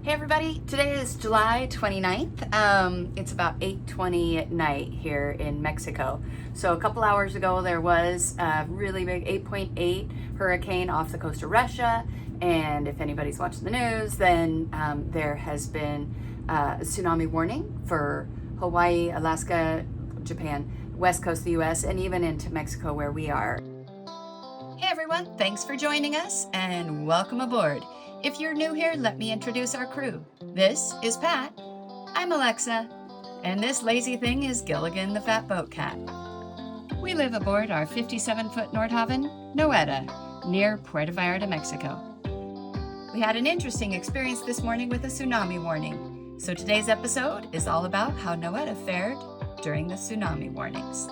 Hey everybody, today is July 29th. It's about 8:20 at night here in Mexico. So a couple hours ago there was a really big 8.8 hurricane off the coast of Russia. And if anybody's watching the news, then there has been a tsunami warning for Hawaii, Alaska, Japan, west coast of the US, and even into Mexico where we are. Hey everyone, thanks for joining us and welcome aboard. If you're new here, let me introduce our crew. This is Pat, I'm Alexa, and this lazy thing is Gilligan the Fat Boat Cat. We live aboard our 57-foot Nordhavn, Noeta, near Puerto Vallarta, Mexico. We had an interesting experience this morning with a tsunami warning, so today's episode is all about how Noeta fared during the tsunami warnings.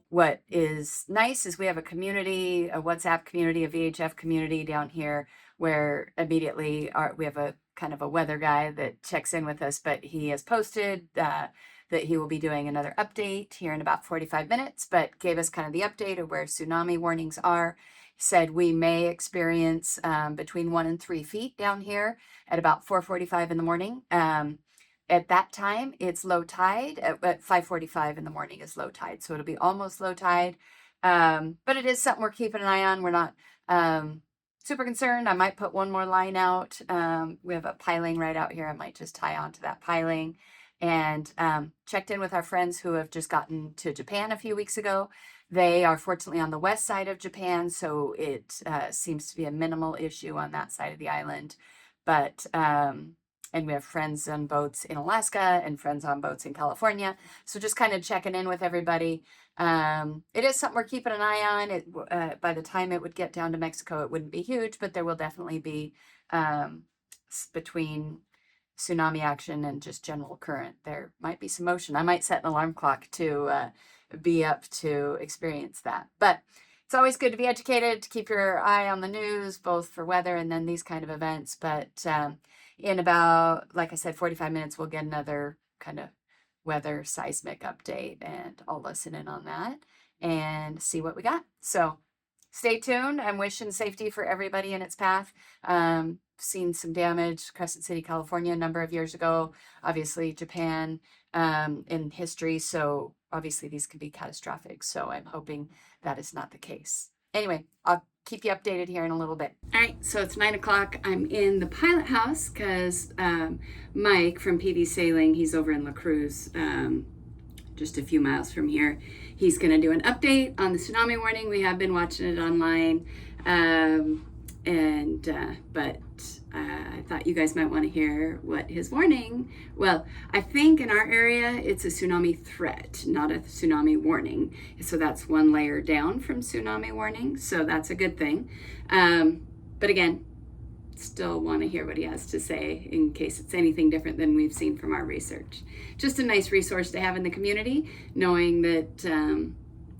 What is nice is we have a community, a WhatsApp community, a VHF community down here where immediately we have a kind of a weather guy that checks in with us, but he has posted that he will be doing another update here in about 45 minutes, but gave us kind of the update of where tsunami warnings are. He said we may experience between 1 and 3 feet down here at about 4:45 in the morning. At that time, it's low tide. At 5:45 in the morning is low tide, so it'll be almost low tide. But it is something we're keeping an eye on. We're not super concerned. I might put one more line out. We have a piling right out here. I might just tie onto that piling. And checked in with our friends who have just gotten to Japan a few weeks ago. They are fortunately on the west side of Japan, so it seems to be a minimal issue on that side of the island. But and we have friends on boats in Alaska and friends on boats in California. So just kind of checking in with everybody. It is something we're keeping an eye on. By the time it would get down to Mexico, it wouldn't be huge, but there will definitely be between tsunami action and just general current, there might be some motion. I might set an alarm clock to be up to experience that. But it's always good to be educated, to keep your eye on the news, both for weather and then these kind of events. But in about, like I said, 45 minutes, we'll get another kind of weather seismic update, and I'll listen in on that and see what we got. So stay tuned. I'm wishing safety for everybody in its path. Seen some damage, Crescent City, California, a number of years ago, obviously Japan in history. So obviously these can be catastrophic. So I'm hoping that is not the case. Anyway, I'll keep you updated here in a little bit. All right, so it's 9 o'clock. I'm in the pilot house because Mike from PD Sailing, he's over in La Cruz, just a few miles from here. He's going to do an update on the tsunami warning. We have been watching it online, but I thought you guys might want to hear what his warning. Well, I think in our area it's a tsunami threat, not a tsunami warning. So that's one layer down from tsunami warning. So that's a good thing. But again, still want to hear what he has to say in case it's anything different than we've seen from our research. Just a nice resource to have in the community, knowing that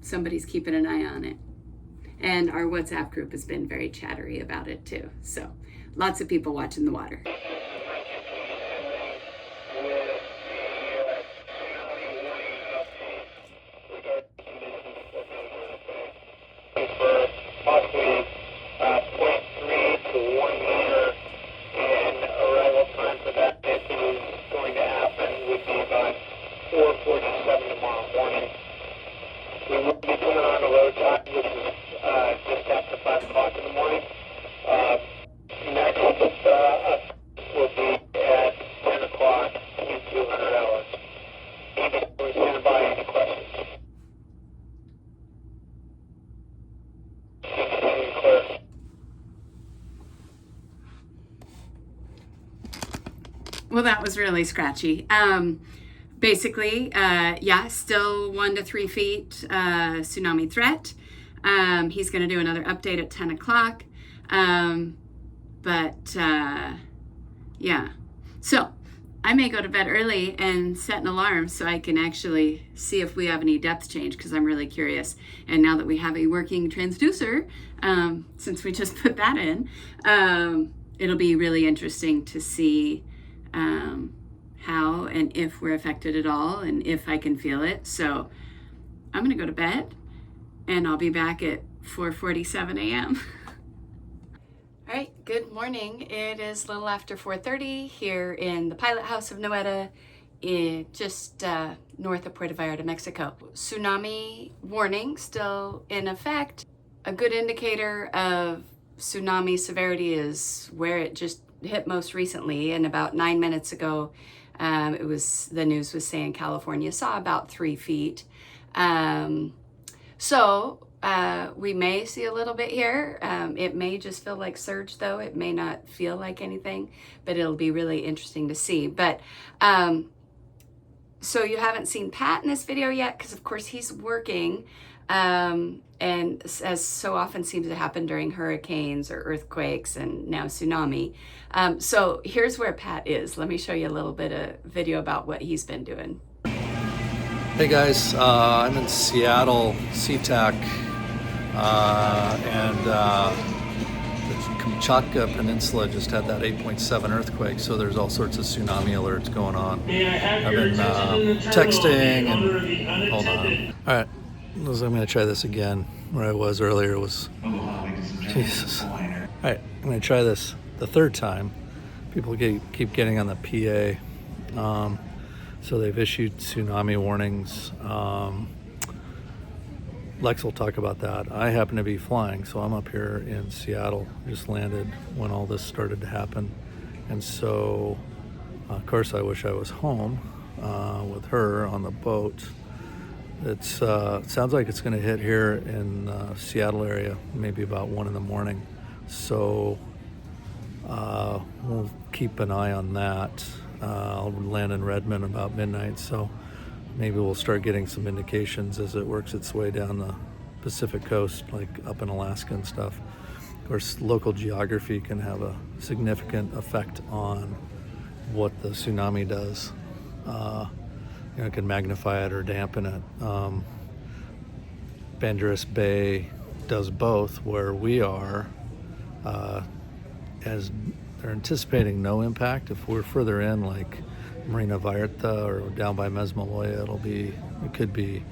somebody's keeping an eye on it. And our WhatsApp group has been very chattery about it too. So lots of people watching the water. Possibly 0.3 to 1 meter, and arrival time for that if it is going to happen would be about 4:47 tomorrow morning. We will be coming on a low tide, which is just after 5 o'clock in the morning. Next will be at 10 o'clock in 200 hours. We're standing by. Any questions? Well, that was really scratchy. Basically, still 1 to 3 feet tsunami threat. He's going to do another update at 10 o'clock. So I may go to bed early and set an alarm so I can actually see if we have any depth change, because I'm really curious. And now that we have a working transducer, since we just put that in, it'll be really interesting to see how and if we're affected at all and if I can feel it. So I'm going to go to bed and I'll be back at 4:47 a.m. All right, good morning. It is a little after 4:30 here in the pilot house of Noeta, just north of Puerto Vallarta, Mexico. Tsunami warning still in effect. A good indicator of tsunami severity is where it just hit most recently, and about 9 minutes ago, the news was saying California saw about 3 feet. We may see a little bit here. It may just feel like surge, though. It may not feel like anything, but it'll be really interesting to see. But so you haven't seen Pat in this video yet, because of course he's working. And as so often seems to happen during hurricanes or earthquakes and now tsunami. So here's where Pat is. Let me show you a little bit of video about what he's been doing. Hey guys, I'm in Seattle, SeaTac, and the Kamchatka Peninsula just had that 8.7 earthquake, so there's all sorts of tsunami alerts going on. I've been texting and hold on. All right, I'm going to try this again. Where I was earlier was Jesus. All right, I'm going to try this the third time. People keep getting on the PA. So they've issued tsunami warnings. Lex will talk about that. I happen to be flying, so I'm up here in Seattle. Just landed when all this started to happen. And so, of course, I wish I was home with her on the boat. It sounds like it's going to hit here in Seattle area, maybe about 1 in the morning. So we'll keep an eye on that. I'll land in Redmond about midnight, so maybe we'll start getting some indications as it works its way down the Pacific coast, like up in Alaska and stuff. Of course, local geography can have a significant effect on what the tsunami does. It can magnify it or dampen it. Banderas Bay does both, where we are, as they're anticipating no impact. If we're further in, like Marina Vallarta or down by Mesmaloya, it could be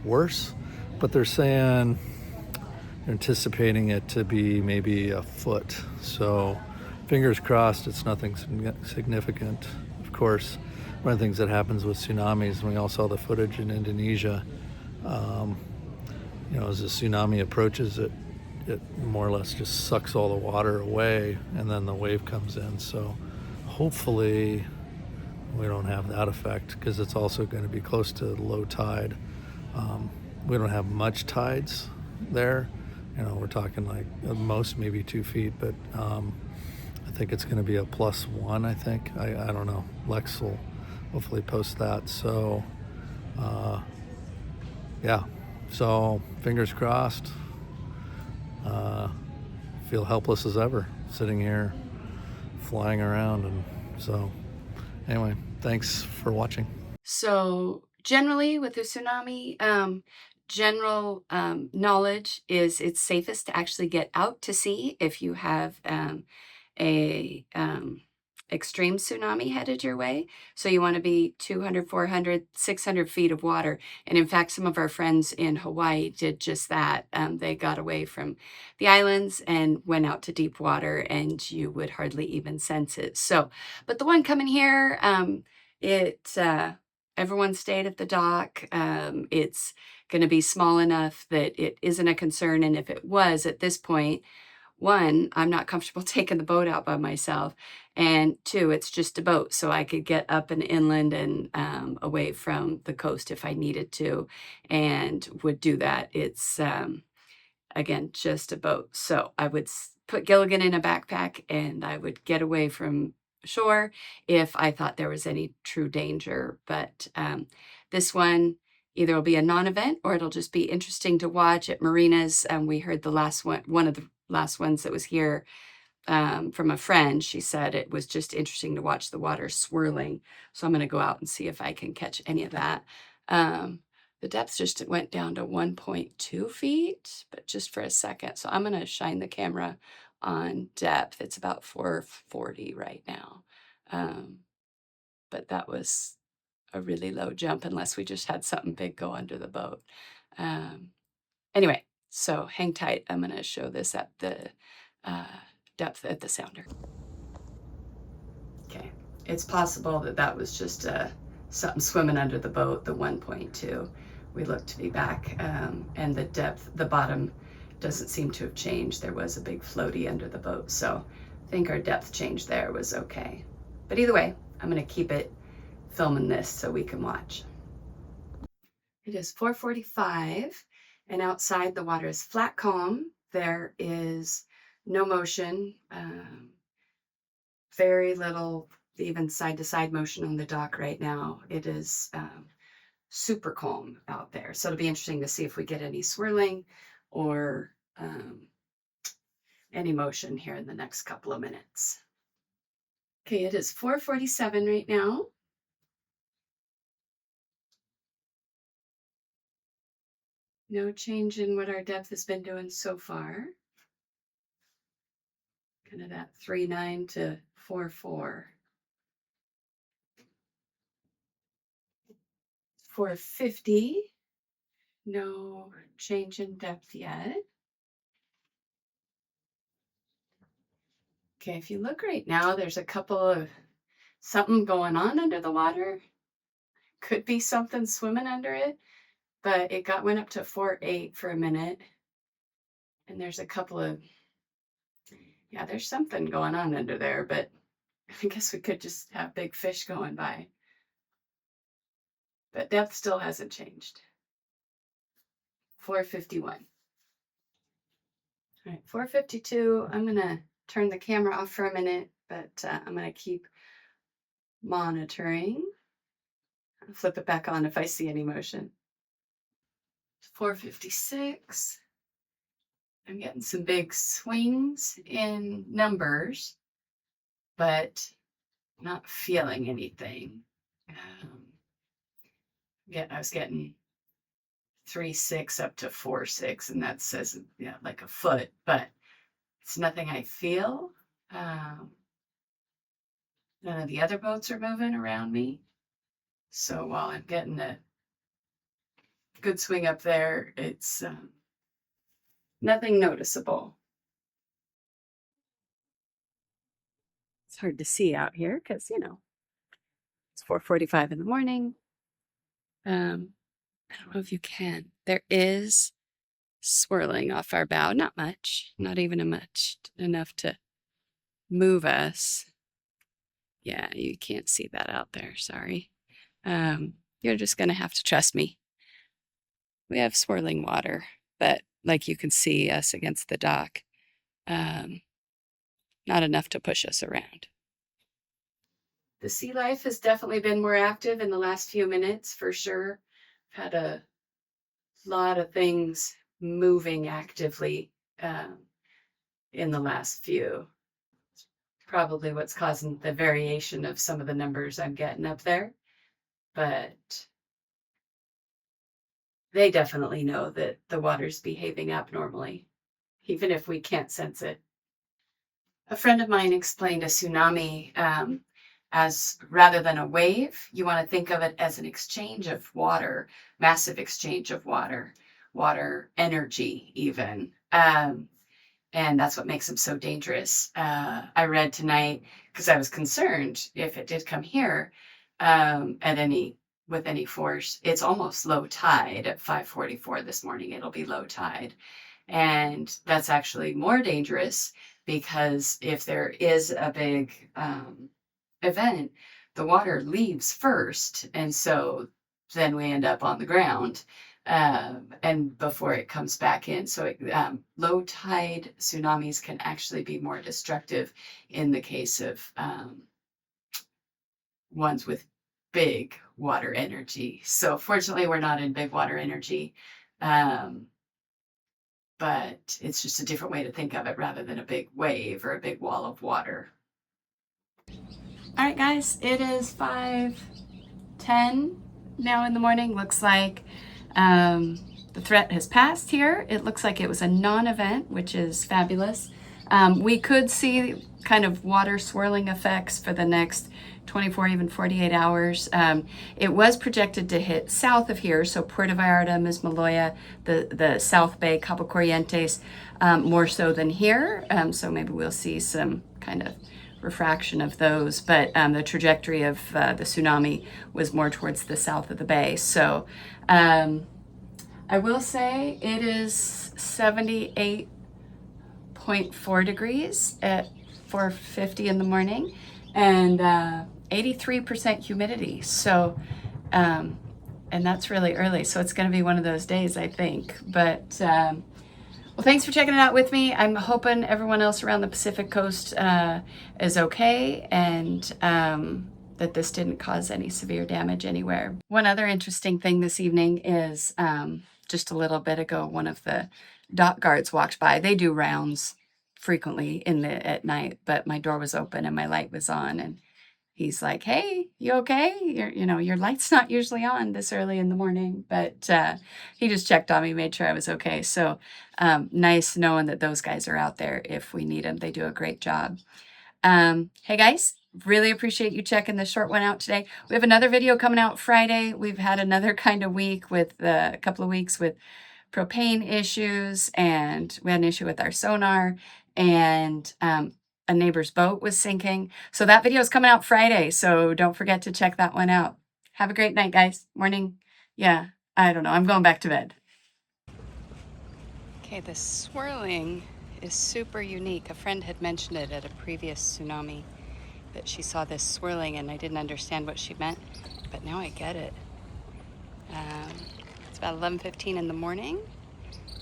worse. But they're saying they're anticipating it to be maybe a foot. So fingers crossed it's nothing significant. Of course, one of the things that happens with tsunamis, and we all saw the footage in Indonesia, as the tsunami approaches, it more or less just sucks all the water away, and then the wave comes in. So hopefully we don't have that effect, because it's also going to be close to low tide. We don't have much tides there. We're talking like at most maybe 2 feet, but I think it's going to be a +1, I think. I don't know. Lex will hopefully post that. So yeah, so fingers crossed. Feel helpless as ever sitting here flying around. And so anyway, thanks for watching. So generally with the tsunami, general knowledge is it's safest to actually get out to sea if you have a extreme tsunami headed your way. So you want to be 200, 400, 600 feet of water. And in fact, some of our friends in Hawaii did just that. They got away from the islands and went out to deep water, and you would hardly even sense it. So, but the one coming here, everyone stayed at the dock. It's going to be small enough that it isn't a concern. And if it was at this point, one, I'm not comfortable taking the boat out by myself. And two, it's just a boat. So I could get up and inland and away from the coast if I needed to, and would do that. It's, again, just a boat. So I would put Gilligan in a backpack, and I would get away from shore if I thought there was any true danger. But this one either will be a non-event, or it'll just be interesting to watch at marinas. We heard the last one of the last ones that was here from a friend. She said it was just interesting to watch the water swirling. So I'm going to go out and see if I can catch any of that. The depth just went down to 1.2 feet, but just for a second. So I'm going to shine the camera on depth. It's about 440 right now. But that was a really low jump, unless we just had something big go under the boat. Anyway, so hang tight. I'm going to show this at the depth at the sounder. Okay, it's possible that that was just something swimming under the boat, the 1.2. We looked to be back, and the depth, the bottom doesn't seem to have changed. There was a big floaty under the boat, so I think our depth change there was okay. But either way, I'm gonna keep it filming this so we can watch. It is 4:45, and outside the water is flat calm. There is no motion, very little, even side-to-side motion on the dock right now. It is super calm out there. So it'll be interesting to see if we get any swirling or any motion here in the next couple of minutes. Okay, it is 4:47 right now. No change in what our depth has been doing so far. Kind of that 3.9 to 4.4. 4:50. No change in depth yet. Okay, if you look right now, there's a couple of something going on under the water. Could be something swimming under it, but it went up to 4.8 for a minute. And there's a couple of, yeah, there's something going on under there, but I guess we could just have big fish going by. But depth still hasn't changed. 4:51. All right, 4:52. I'm gonna turn the camera off for a minute, but I'm gonna keep monitoring. I'll flip it back on if I see any motion. 4:56. I'm getting some big swings in numbers, but not feeling anything. I was getting 3.6 up to 4.6, and that says, yeah, like a foot, but it's nothing I feel. None of the other boats are moving around me. So while I'm getting a good swing up there, it's nothing noticeable. It's hard to see out here because, you know, it's 4:45 in the morning. I don't know if you can. There is swirling off our bow. Not much, not even enough to move us. Yeah, you can't see that out there. Sorry. You're just going to have to trust me. We have swirling water, but like you can see us against the dock, not enough to push us around. The sea life has definitely been more active in the last few minutes, for sure. I've had a lot of things moving actively in the last few. Probably what's causing the variation of some of the numbers I'm getting up there. But they definitely know that the water's behaving abnormally, even if we can't sense it. A friend of mine explained a tsunami as rather than a wave, you want to think of it as an exchange of water, massive exchange of water energy even. And that's what makes them so dangerous. I read tonight, because I was concerned if it did come here with any force. It's almost low tide at 5:44 this morning. It'll be low tide. And that's actually more dangerous because if there is a big event, the water leaves first. And so then we end up on the ground. And before it comes back in. So low tide tsunamis can actually be more destructive in the case of ones with big water energy. So fortunately, we're not in big water energy, but it's just a different way to think of it rather than a big wave or a big wall of water. All right, guys, it is 5:10 now in the morning. Looks like the threat has passed here. It looks like it was a non-event, which is fabulous. We could see kind of water swirling effects for the next 24, even 48 hours. It was projected to hit south of here, so Puerto Vallarta, Mismaloya, the South Bay, Cabo Corrientes, more so than here. So maybe we'll see some kind of refraction of those, but the trajectory of the tsunami was more towards the south of the bay. So I will say it is 78.4 degrees at 4:50 in the morning, and 83% humidity. So, and that's really early. So it's going to be one of those days, I think. But well, thanks for checking it out with me. I'm hoping everyone else around the Pacific Coast is okay, and that this didn't cause any severe damage anywhere. One other interesting thing this evening is just a little bit ago, one of the dock guards walked by. They do rounds frequently at night, but my door was open and my light was on, and he's like, "Hey, you okay? Your light's not usually on this early in the morning," but he just checked on me, made sure I was okay. So nice knowing that those guys are out there if we need them. They do a great job. Hey guys, really appreciate you checking this short one out today. We have another video coming out Friday. We've had another kind of week with a couple of weeks with propane issues, and we had an issue with our sonar, and a neighbor's boat was sinking. So that video is coming out Friday, so don't forget to check that one out. Have a great night, guys. Morning. Yeah, I don't know. I'm going back to bed. Okay, the swirling is super unique. A friend had mentioned it at a previous tsunami, that she saw this swirling, and I didn't understand what she meant, but now I get it. It's about 11:15 in the morning,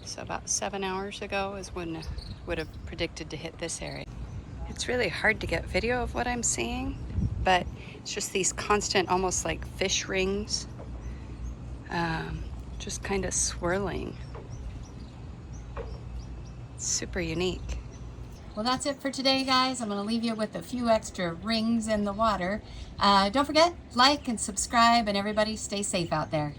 so about 7 hours ago is when would have predicted to hit this area. It's really hard to get video of what I'm seeing, but it's just these constant, almost like fish rings, just kind of swirling. It's super unique. Well, that's it for today, guys. I'm going to leave you with a few extra rings in the water. Don't forget, like and subscribe, and everybody stay safe out there.